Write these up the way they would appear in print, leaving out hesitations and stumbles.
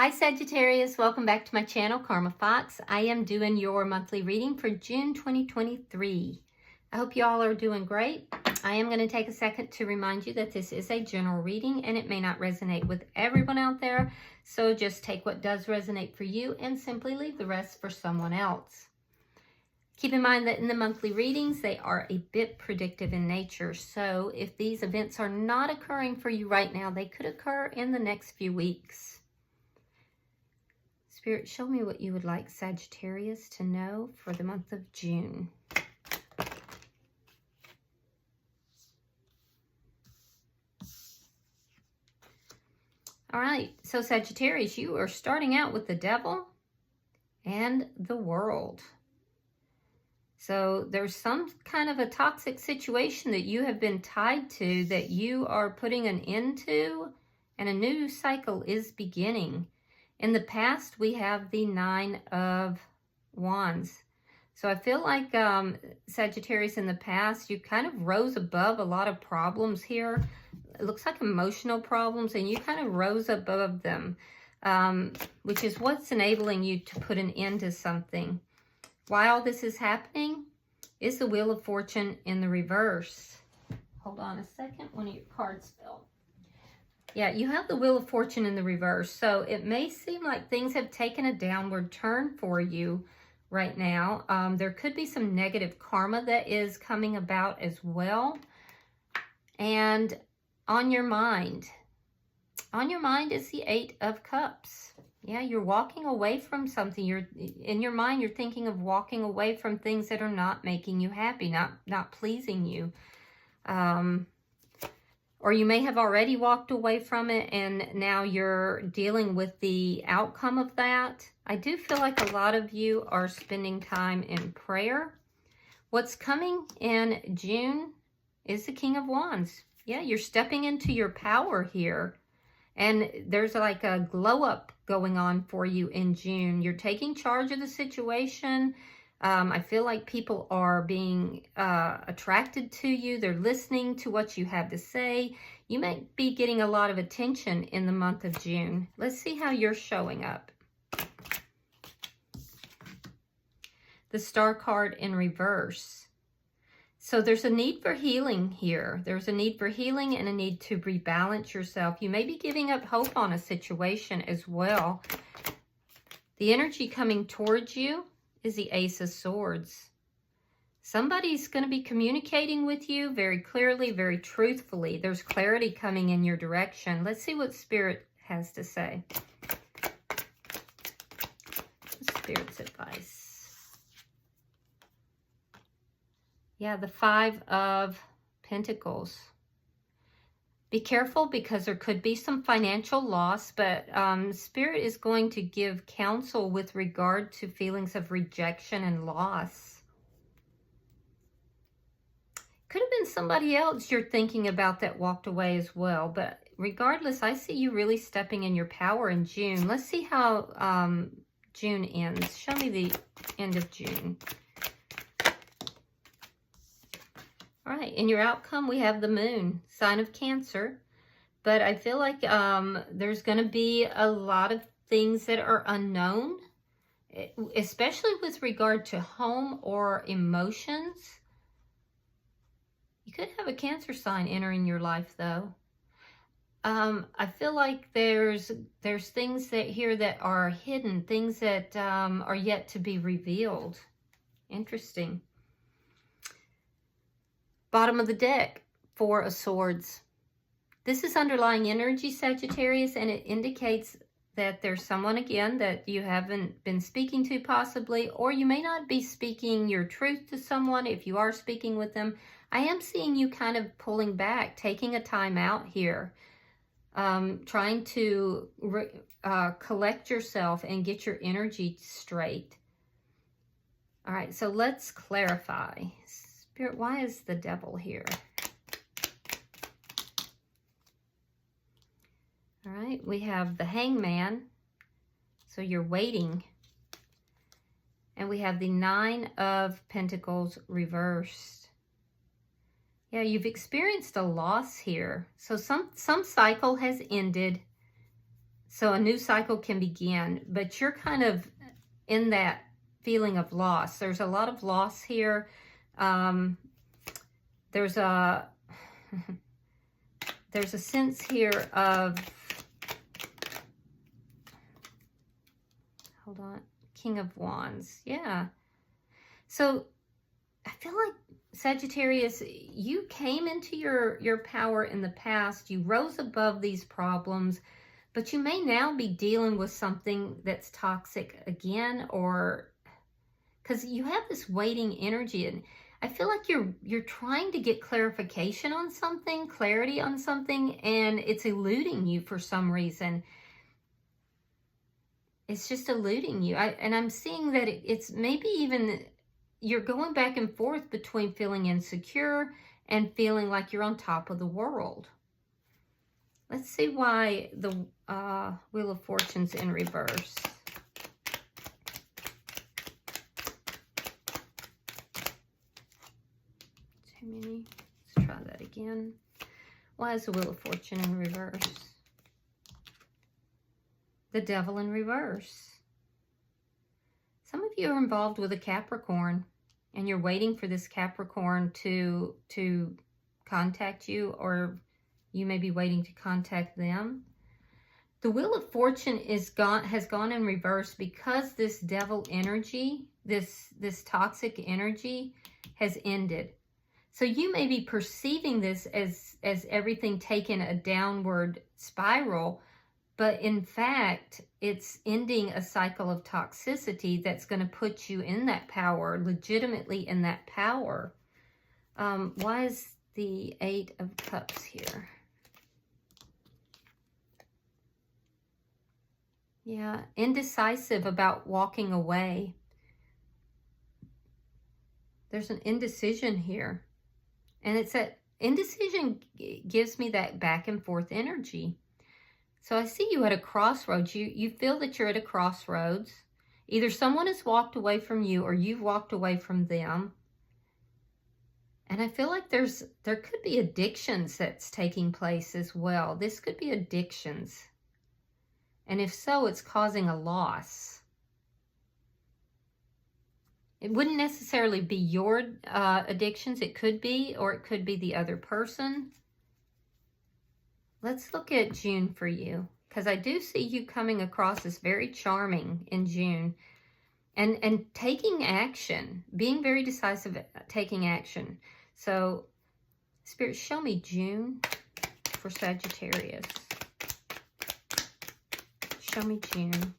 Hi Sagittarius, welcome back to my channel, Karma Fox. I am doing your monthly reading for June 2023. I hope you all are doing great. I am going to take a second to remind you that this is a general reading and it may not resonate with everyone out there. So just take what does resonate for you and simply leave the rest for someone else. Keep in mind that in the monthly readings, they are a bit predictive in nature. So if these events are not occurring for you right now, they could occur in the next few weeks. Spirit, show me what you would like Sagittarius to know for the month of June. All right, so Sagittarius, you are starting out with the Devil and the World. So there's some kind of a toxic situation that you have been tied to that you are putting an end to, and a new cycle is beginning. In the past, we have the Nine of Wands. So I feel like Sagittarius, in the past, you kind of rose above a lot of problems here. It looks like emotional problems, and you kind of rose above them, which is what's enabling you to put an end to something. Why all this is happening is the Wheel of Fortune in the reverse. Hold on a second, one of your cards fell. Yeah, you have the Wheel of Fortune in the reverse. So it may seem like things have taken a downward turn for you right now. There could be some negative karma that is coming about as well. And on your mind is the Eight of Cups. Yeah, you're walking away from something. In your mind, you're thinking of walking away from things that are not making you happy, not pleasing you. Or you may have already walked away from it and now you're dealing with the outcome of that. I do feel like a lot of you are spending time in prayer. What's coming in June is the King of Wands. Yeah, you're stepping into your power here. And there's like a glow up going on for you in June. You're taking charge of the situation. I feel like people are being attracted to you. They're listening to what you have to say. You might be getting a lot of attention in the month of June. Let's see how you're showing up. The Star card in reverse. So there's a need for healing here. There's a need for healing and a need to rebalance yourself. You may be giving up hope on a situation as well. The energy coming towards you is the Ace of Swords. Somebody's going to be communicating with you very clearly, very truthfully. There's clarity coming in your direction. Let's see what Spirit has to say. Spirit's advice. Yeah, the Five of Pentacles. Be careful because there could be some financial loss, but Spirit is going to give counsel with regard to feelings of rejection and loss. Could have been somebody else you're thinking about that walked away as well, but regardless, I see you really stepping in your power in June. Let's see how June ends. Show me the end of June. All right, in your outcome, we have the Moon, sign of Cancer. But I feel like there's going to be a lot of things that are unknown, especially with regard to home or emotions. You could have a Cancer sign entering your life, though. I feel like there's things here that are hidden, things that are yet to be revealed. Interesting. Bottom of the deck, Four of Swords. This is underlying energy, Sagittarius, and it indicates that there's someone, again, that you haven't been speaking to possibly, or you may not be speaking your truth to someone. If you are speaking with them, I am seeing you kind of pulling back, taking a time out here, trying to collect yourself and get your energy straight. All right, so let's clarify. Spirit, why is the Devil here? All right, we have the Hangman. So you're waiting. And we have the Nine of Pentacles reversed. Yeah, you've experienced a loss here. So some cycle has ended. So a new cycle can begin, but you're kind of in that feeling of loss. There's a lot of loss here. There's a sense here of, hold on, King of Wands. Yeah. So I feel like, Sagittarius, you came into your power in the past. You rose above these problems, but you may now be dealing with something that's toxic again, or because you have this waiting energy, and I feel like you're trying to get clarification on something, clarity on something, and it's eluding you for some reason. It's just eluding you. And I'm seeing that it's maybe even you're going back and forth between feeling insecure and feeling like you're on top of the world. Let's see why the Wheel of Fortune's in reverse. Too many. Let's try that again. Why is the Wheel of Fortune in reverse? The Devil in reverse. Some of you are involved with a Capricorn, and you're waiting for this Capricorn to contact you, or you may be waiting to contact them. The Wheel of Fortune has gone in reverse because this devil energy, this toxic energy has ended. So you may be perceiving this as everything taking a downward spiral, but in fact, it's ending a cycle of toxicity that's going to put you in that power, legitimately in that power. Why is the Eight of Cups here? Yeah, indecisive about walking away. There's an indecision here. And it's that indecision gives me that back and forth energy. So I see you at a crossroads. You feel that you're at a crossroads. Either someone has walked away from you or you've walked away from them. And I feel like there could be addictions that's taking place as well. This could be addictions. And if so, it's causing a loss. It wouldn't necessarily be your addictions. It could be, or it could be the other person. Let's look at June for you, because I do see you coming across as very charming in June, and taking action, being very decisive at taking action. So, Spirit, show me June for Sagittarius. Show me June.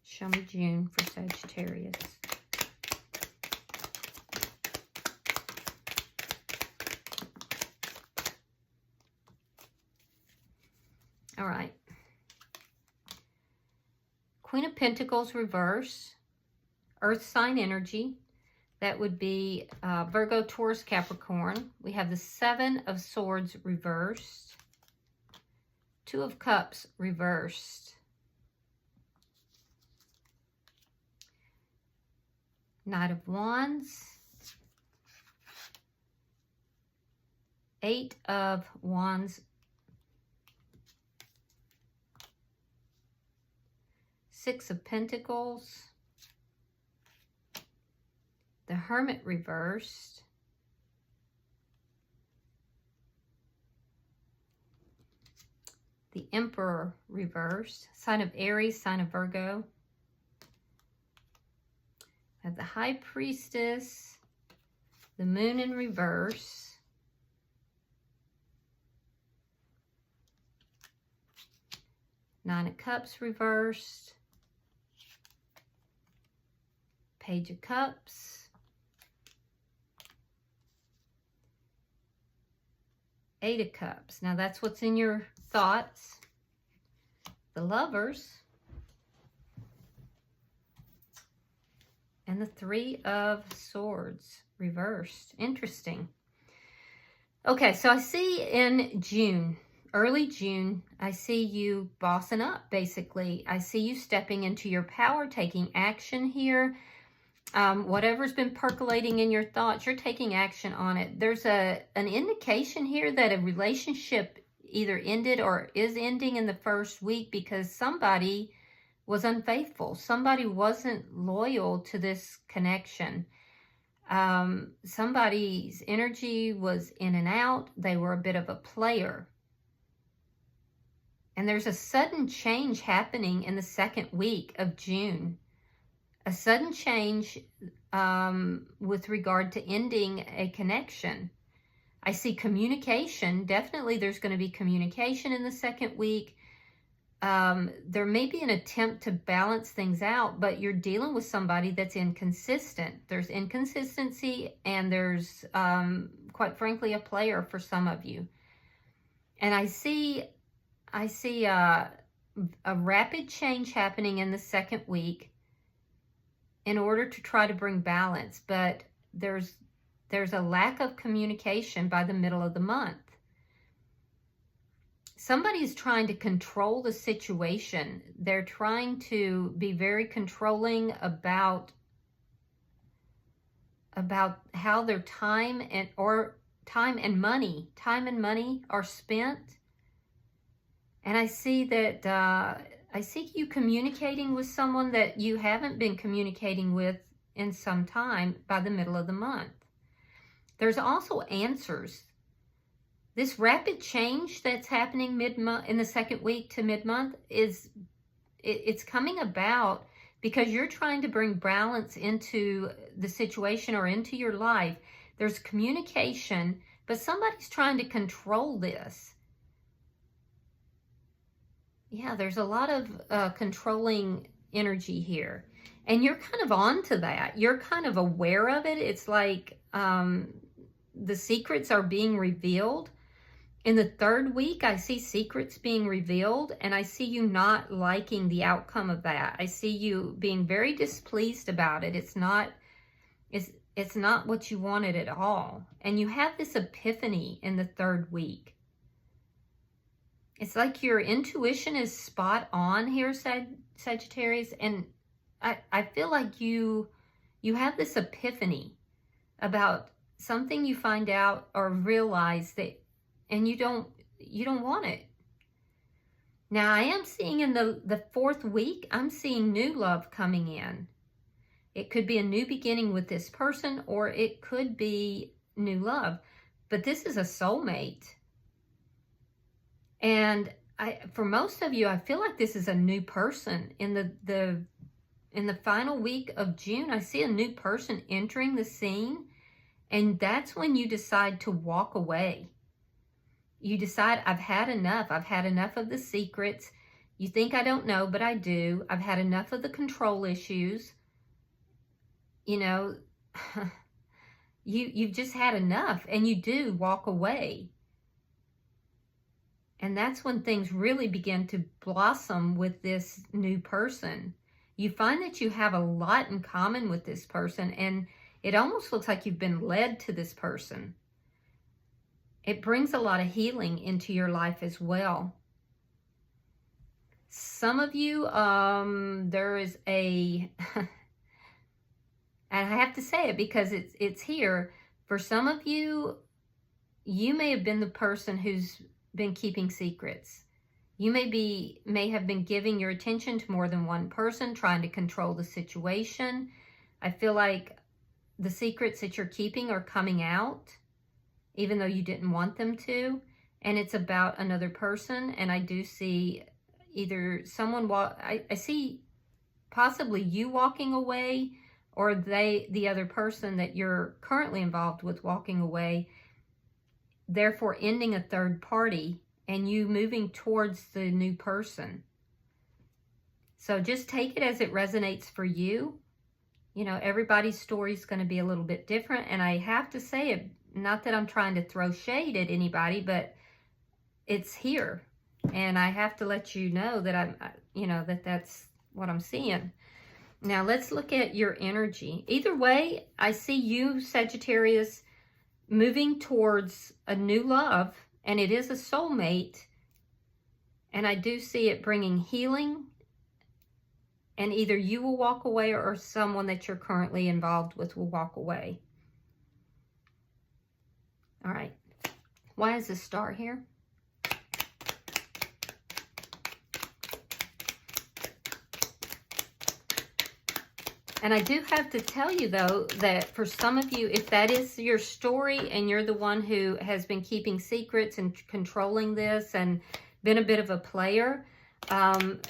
Show me June for Sagittarius. All right. Queen of Pentacles reverse. Earth sign energy. That would be Virgo, Taurus, Capricorn. We have the Seven of Swords reversed. Two of Cups reversed. Knight of Wands. Eight of Wands. Six of Pentacles. The Hermit reversed. The Emperor reversed. Sign of Aries, sign of Virgo. We have the High Priestess. The Moon in reverse. Nine of Cups reversed. Page of Cups. Eight of Cups. Now that's what's in your thoughts. The Lovers. And the Three of Swords reversed. Interesting. Okay, so I see in June, early June, I see you bossing up, basically. I see you stepping into your power, taking action here. Whatever's been percolating in your thoughts, you're taking action on it. There's an indication here that a relationship either ended or is ending in the first week because somebody was unfaithful. Somebody wasn't loyal to this connection. Somebody's energy was in and out. They were a bit of a player. And there's a sudden change happening in the second week of June. A sudden change with regard to ending a connection. I see communication. Definitely there's going to be communication in the second week. There may be an attempt to balance things out, but you're dealing with somebody that's inconsistent. There's inconsistency and there's, quite frankly, a player for some of you. And I see a rapid change happening in the second week in order to try to bring balance, but there's a lack of communication by the middle of the month. Somebody's trying to control the situation. They're trying to be very controlling about how their time and money are spent. And I see that I see you communicating with someone that you haven't been communicating with in some time by the middle of the month. There's also answers. This rapid change that's happening mid-month in the second week to mid-month it's coming about because you're trying to bring balance into the situation or into your life. There's communication, but somebody's trying to control this. Yeah, there's a lot of controlling energy here. And you're kind of on to that. You're kind of aware of it. It's like the secrets are being revealed. In the third week, I see secrets being revealed, and I see you not liking the outcome of that. I see you being very displeased about it. It's not what you wanted at all. And you have this epiphany in the third week. It's like your intuition is spot on here, Sagittarius, and I feel like you have this epiphany about something you find out or realize that, and you don't want it. Now, I am seeing in the fourth week, I'm seeing new love coming in. It could be a new beginning with this person, or it could be new love, but this is a soulmate. And for most of you, I feel like this is a new person. In the final week of June, I see a new person entering the scene, and that's when you decide to walk away. You decide, I've had enough. I've had enough of the secrets. You think I don't know, but I do. I've had enough of the control issues. You know, you've just had enough, and you do walk away. And that's when things really begin to blossom with this new person. You find that you have a lot in common with this person, and it almost looks like you've been led to this person. It brings a lot of healing into your life as well. Some of you, there is a, and I have to say it because it's here. For some of you, you may have been the person who's been keeping secrets. You may have been giving your attention to more than one person, trying to control the situation. I feel like the secrets that you're keeping are coming out, even though you didn't want them to, and it's about another person. And I do see either someone I see possibly you walking away, or the other person that you're currently involved with walking away, therefore ending a third party and you moving towards the new person. So just take it as it resonates for you. You know, everybody's story is going to be a little bit different. And I have to say it, not that I'm trying to throw shade at anybody, but it's here. And I have to let you know that that's what I'm seeing. Now let's look at your energy. Either way, I see you, Sagittarius, moving towards a new love, and it is a soulmate. And I do see it bringing healing And either you will walk away or someone that you're currently involved with will walk away. All right. Why is the star here? And I do have to tell you, though, that for some of you, if that is your story and you're the one who has been keeping secrets and controlling this and been a bit of a player,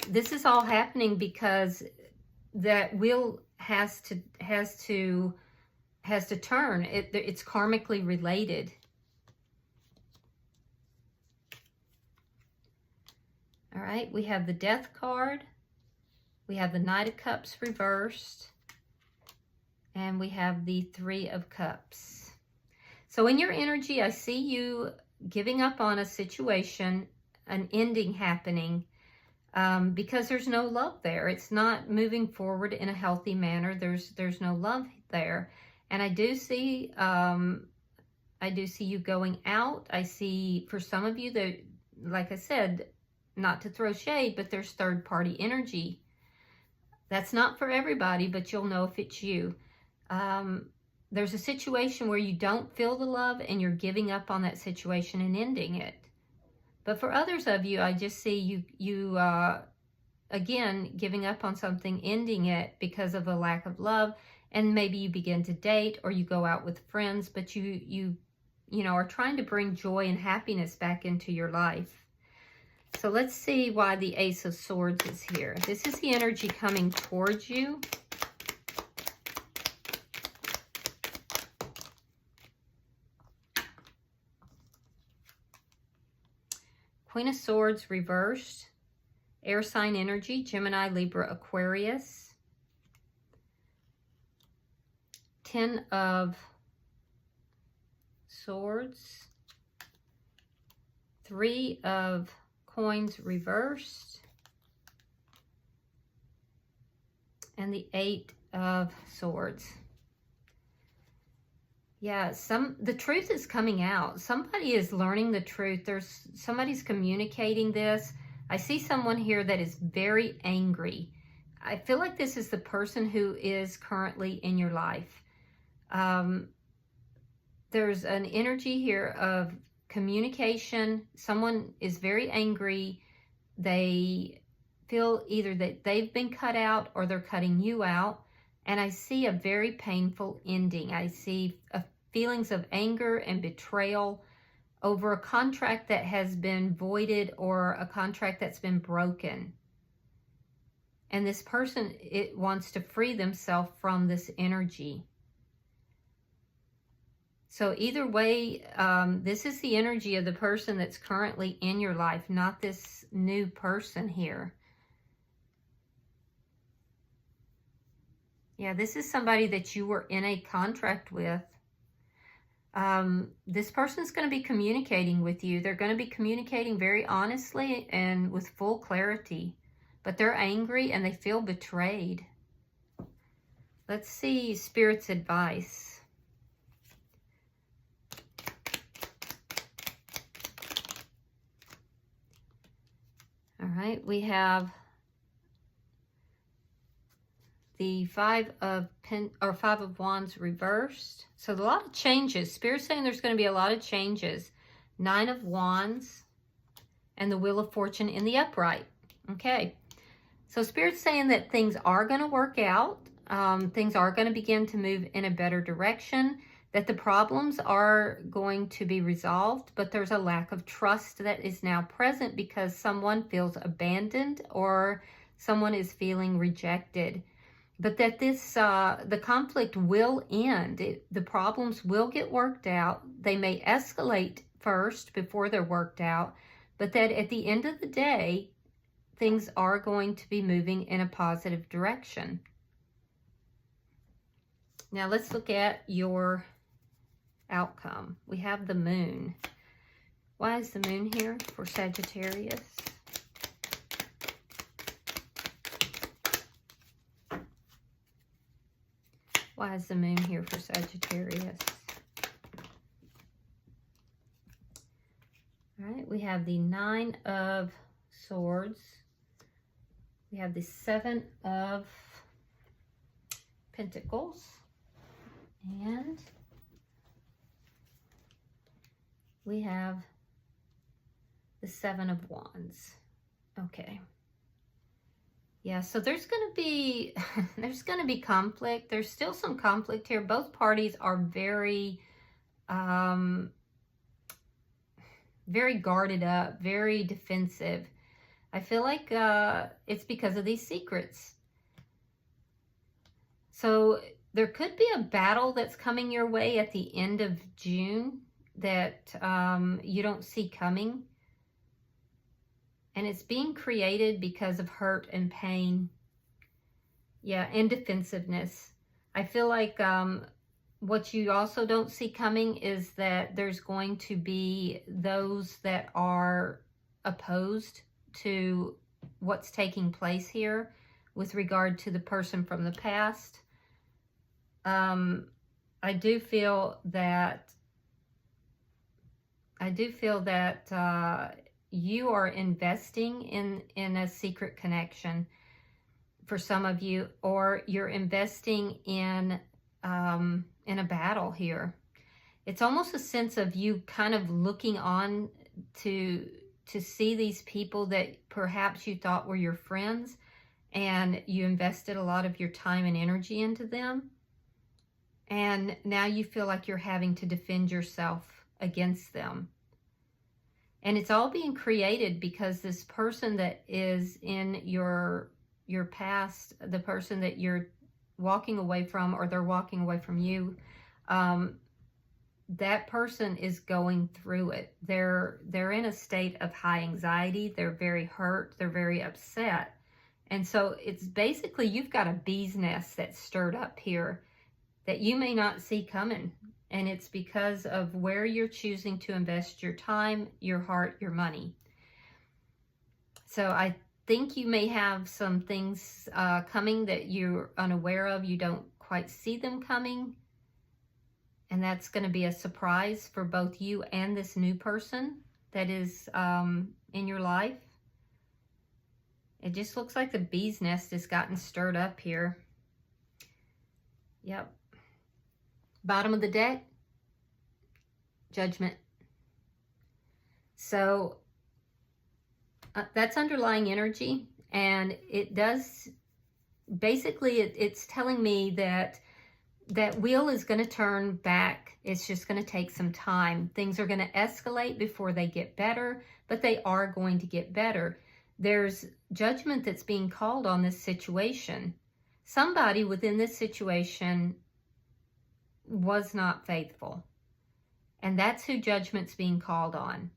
this is all happening because that wheel has to turn. It's karmically related. All right, we have the Death card. We have the Knight of Cups reversed. And we have the Three of Cups. So in your energy, I see you giving up on a situation, an ending happening, because there's no love there. It's not moving forward in a healthy manner. There's no love there. And I do see you going out. I see for some of you that, like I said, not to throw shade, but there's third-party energy. That's not for everybody, but you'll know if it's you. There's a situation where you don't feel the love and you're giving up on that situation and ending it. But for others of you, I just see you again, giving up on something, ending it because of a lack of love. And maybe you begin to date or you go out with friends, but you are trying to bring joy and happiness back into your life. So let's see why the Ace of Swords is here. This is the energy coming towards you. Queen of Swords reversed. Air sign energy, Gemini, Libra, Aquarius. Ten of Swords. Three of Coins reversed. And the Eight of Swords. Yeah, the truth is coming out. Somebody is learning the truth. Somebody's communicating this. I see someone here that is very angry. I feel like this is the person who is currently in your life. There's an energy here of communication. Someone is very angry. They feel either that they've been cut out or they're cutting you out. And I see a very painful ending. I see feelings of anger and betrayal over a contract that has been voided or a contract that's been broken. And this person, it wants to free themselves from this energy. So either way, this is the energy of the person that's currently in your life, not this new person here. Yeah, this is somebody that you were in a contract with. This person's going to be communicating with you. They're going to be communicating very honestly and with full clarity. But they're angry and they feel betrayed. Let's see Spirit's advice. All right, we have the Five of Wands reversed. So a lot of changes. Spirit's saying there's going to be a lot of changes. Nine of Wands and the Wheel of Fortune in the upright. Okay. So Spirit's saying that things are going to work out. Things are going to begin to move in a better direction. That the problems are going to be resolved. But there's a lack of trust that is now present because someone feels abandoned or someone is feeling rejected. But that the conflict will end. The problems will get worked out. They may escalate first before they're worked out. But that at the end of the day, things are going to be moving in a positive direction. Now let's look at your outcome. We have the Moon. Why is the Moon here for Sagittarius? Why is the Moon here for Sagittarius? All right, we have the Nine of Swords, We have the Seven of Pentacles. And we have the Seven of Wands. Okay. Yeah, so there's going to be conflict. There's still some conflict here. Both parties are very very guarded up, very defensive. I feel like it's because of these secrets. So there could be a battle that's coming your way at the end of June that you don't see coming. And it's being created because of hurt and pain. Yeah, and defensiveness. I feel like what you also don't see coming is that there's going to be those that are opposed to what's taking place here with regard to the person from the past. I do feel that you are investing in a secret connection for some of you, or you're investing in a battle here. It's almost a sense of you kind of looking on to see these people that perhaps you thought were your friends, and you invested a lot of your time and energy into them. And now you feel like you're having to defend yourself against them. And it's all being created because this person that is in your past, the person that you're walking away from, or they're walking away from you, that person is going through it. They're in a state of high anxiety. They're very hurt. They're very upset. And so it's basically, you've got a bee's nest that's stirred up here that you may not see coming. And it's because of where you're choosing to invest your time, your heart, your money. So I think you may have some things coming that you're unaware of. You don't quite see them coming. And that's going to be a surprise for both you and this new person that is in your life. It just looks like the bee's nest has gotten stirred up here. Yep. Bottom of the deck, Judgment. So that's underlying energy, and it does, basically it's telling me that that wheel is going to turn back. It's just going to take some time. Things are going to escalate before they get better, but they are going to get better. There's judgment that's being called on this situation. Somebody within this situation was not faithful, and that's who judgment's being called on.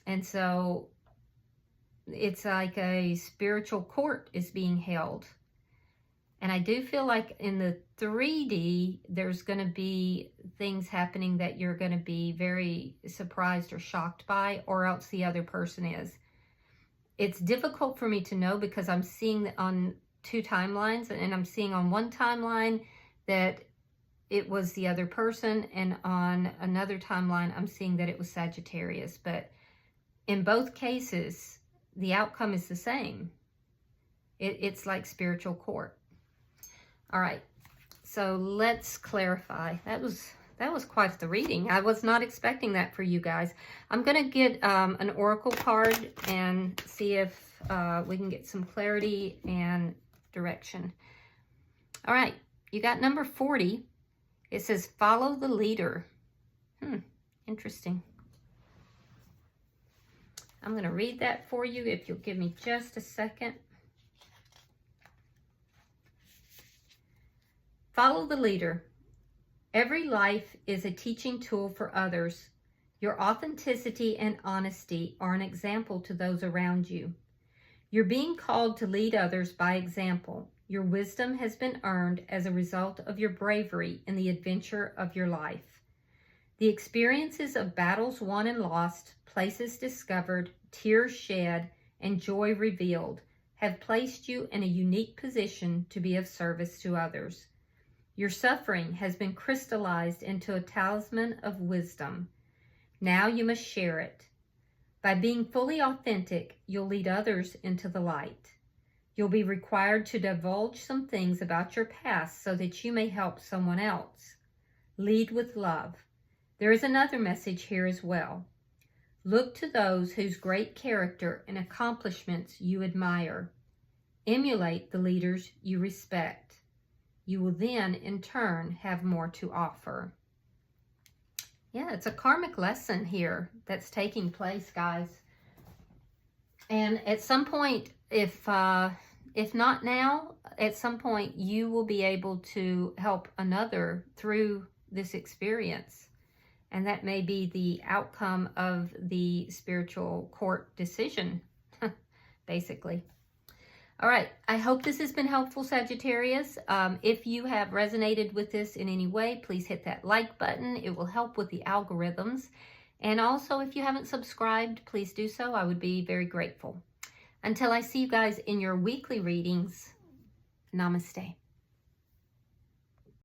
And so it's like a spiritual court is being held. And I do feel like in the 3D, there's going to be things happening that you're going to be very surprised or shocked by, or else the other person is. It's difficult for me to know because I'm seeing on two timelines, and I'm seeing on one timeline that it was the other person, and on another timeline, I'm seeing that it was Sagittarius. But in both cases, the outcome is the same. It's like spiritual court. All right, so let's clarify. That was quite the reading. I was not expecting that for you guys. I'm going to get an oracle card and see if we can get some clarity and direction. All right, you got number 40. It says, follow the leader. Interesting. I'm going to read that for you if you'll give me just a second. Follow the leader. Every life is a teaching tool for others. Your authenticity and honesty are an example to those around you. You're being called to lead others by example. Your wisdom has been earned as a result of your bravery in the adventure of your life. The experiences of battles won and lost, places discovered, tears shed, and joy revealed have placed you in a unique position to be of service to others. Your suffering has been crystallized into a talisman of wisdom. Now you must share it. By being fully authentic, you'll lead others into the light. You'll be required to divulge some things about your past so that you may help someone else. Lead with love. There is another message here as well. Look to those whose great character and accomplishments you admire. Emulate the leaders you respect. You will then, in turn, have more to offer. Yeah, it's a karmic lesson here that's taking place, guys. And at some point, if not now, at some point you will be able to help another through this experience. And that may be the outcome of the spiritual court decision, basically. All right, I hope this has been helpful, Sagittarius. If you have resonated with this in any way, please hit that like button. It will help with the algorithms. And also, if you haven't subscribed, please do so. I would be very grateful. Until I see you guys in your weekly readings, namaste.